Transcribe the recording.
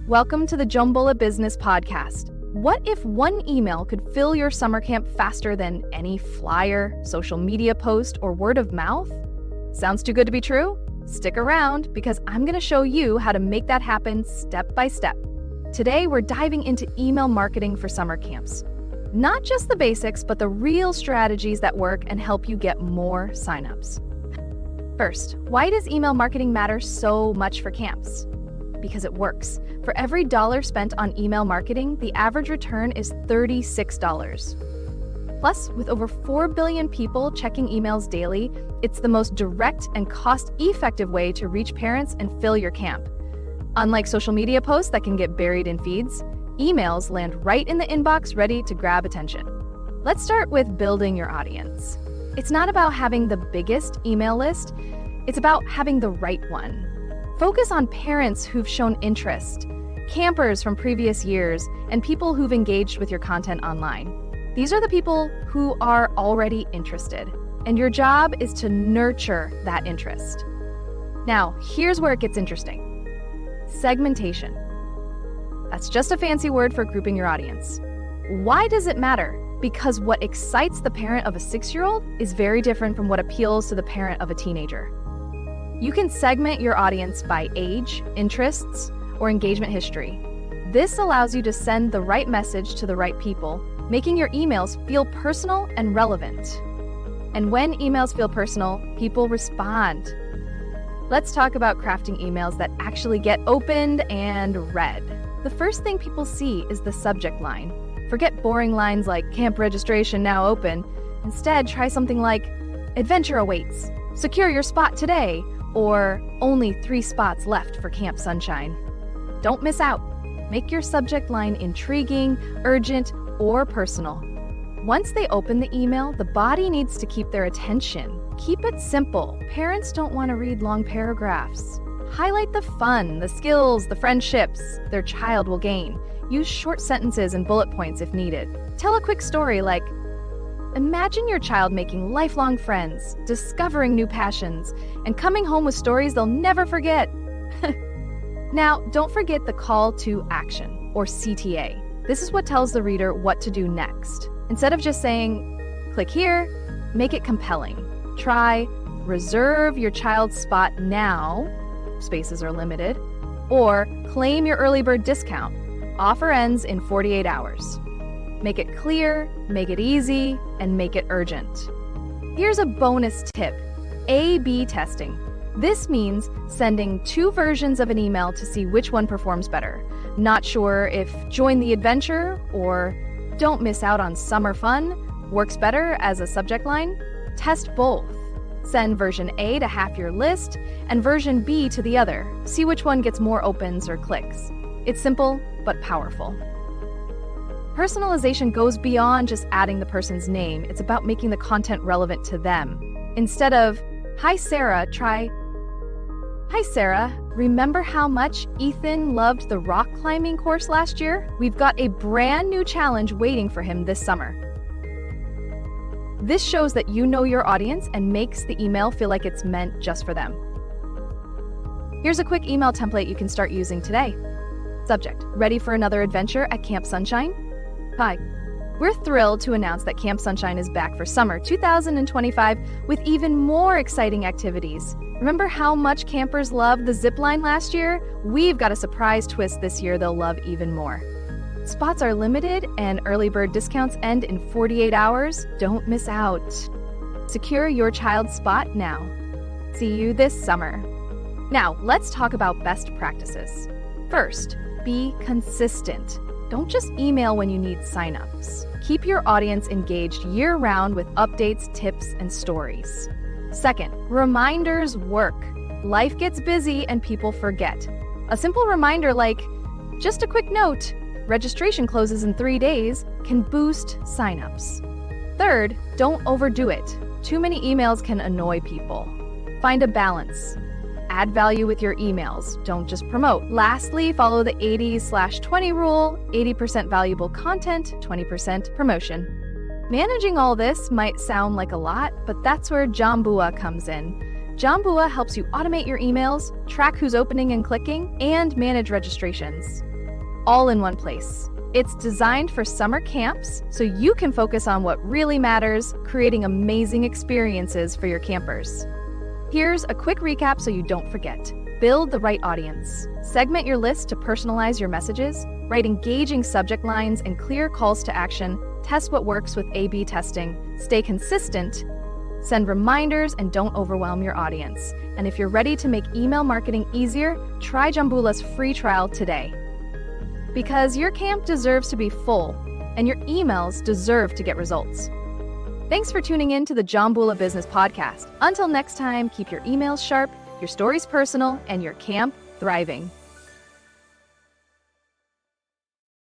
Welcome to the Jumbula Business Podcast. What if one email could fill your summer camp faster than any flyer, social media post, or word of mouth? Sounds too good to be true? Stick around because I'm going to show you how to make that happen step by step. Today, we're diving into email marketing for summer camps. Not just the basics, but the real strategies that work and help you get more signups. First, why does email marketing matter so much for camps? Because it works. For every dollar spent on email marketing, the average return is $36. Plus, with over 4 billion people checking emails daily, it's the most direct and cost-effective way to reach parents and fill your camp. Unlike social media posts that can get buried in feeds, emails land right in the inbox ready to grab attention. Let's start with building your audience. It's not about having the biggest email list, it's about having the right one. Focus on parents who've shown interest, campers from previous years, and people who've engaged with your content online. These are the people who are already interested, and your job is to nurture that interest. Now, here's where it gets interesting. Segmentation. That's just a fancy word for grouping your audience. Why does it matter? Because what excites the parent of a 6-year-old is very different from what appeals to the parent of a teenager. You can segment your audience by age, interests, or engagement history. This allows you to send the right message to the right people, making your emails feel personal and relevant. And when emails feel personal, people respond. Let's talk about crafting emails that actually get opened and read. The first thing people see is the subject line. Forget boring lines like "Camp registration now open." Instead, try something like "Adventure awaits," "Secure your spot today," or "Only 3 spots left for Camp Sunshine." Don't miss out. Make your subject line intriguing, urgent, or personal. Once they open the email, the body needs to keep their attention. Keep it simple. Parents don't want to read long paragraphs. Highlight the fun, the skills, the friendships their child will gain. Use short sentences and bullet points if needed. Tell a quick story like, imagine your child making lifelong friends, discovering new passions, and coming home with stories they'll never forget. Now, don't forget the call to action, or CTA. This is what tells the reader what to do next. Instead of just saying, click here, make it compelling. Try, reserve your child's spot now, spaces are limited, or claim your early bird discount. Offer ends in 48 hours. Make it clear, make it easy, and make it urgent. Here's a bonus tip: A/B testing. This means sending 2 versions of an email to see which one performs better. Not sure if "join the adventure" or "don't miss out on summer fun" works better as a subject line? Test both. Send version A to half your list and version B to the other. See which one gets more opens or clicks. It's simple, but powerful. Personalization goes beyond just adding the person's name. It's about making the content relevant to them. Instead of, "Hi Sarah," try, "Hi Sarah, remember how much Ethan loved the rock climbing course last year? We've got a brand new challenge waiting for him this summer." This shows that you know your audience and makes the email feel like it's meant just for them. Here's a quick email template you can start using today. Subject: ready for another adventure at Camp Sunshine? Hi, we're thrilled to announce that Camp Sunshine is back for summer 2025 with even more exciting activities. Remember how much campers loved the zip line last year? We've got a surprise twist this year they'll love even more. Spots are limited and early bird discounts end in 48 hours. Don't miss out. Secure your child's spot now. See you this summer. Now, let's talk about best practices. First, be consistent. Don't just email when you need signups. Keep your audience engaged year-round with updates, tips, and stories. Second, reminders work. Life gets busy and people forget. A simple reminder like, just a quick note, registration closes in 3 days, can boost signups. Third, don't overdo it. Too many emails can annoy people. Find a balance. Add value with your emails, don't just promote. Lastly, follow the 80/20 rule, 80% valuable content, 20% promotion. Managing all this might sound like a lot, but that's where Jumbula comes in. Jumbula helps you automate your emails, track who's opening and clicking, and manage registrations. all in one place. It's designed for summer camps so you can focus on what really matters, creating amazing experiences for your campers. Here's a quick recap so you don't forget. Build the right audience. Segment your list to personalize your messages. Write engaging subject lines and clear calls to action. Test what works with A/B testing. Stay consistent. Send reminders and don't overwhelm your audience. And if you're ready to make email marketing easier, try Jumbula's free trial today. Because your camp deserves to be full, and your emails deserve to get results. Thanks for tuning in to the Jumbula Business Podcast. Until next time, keep your emails sharp, your stories personal, and your camp thriving.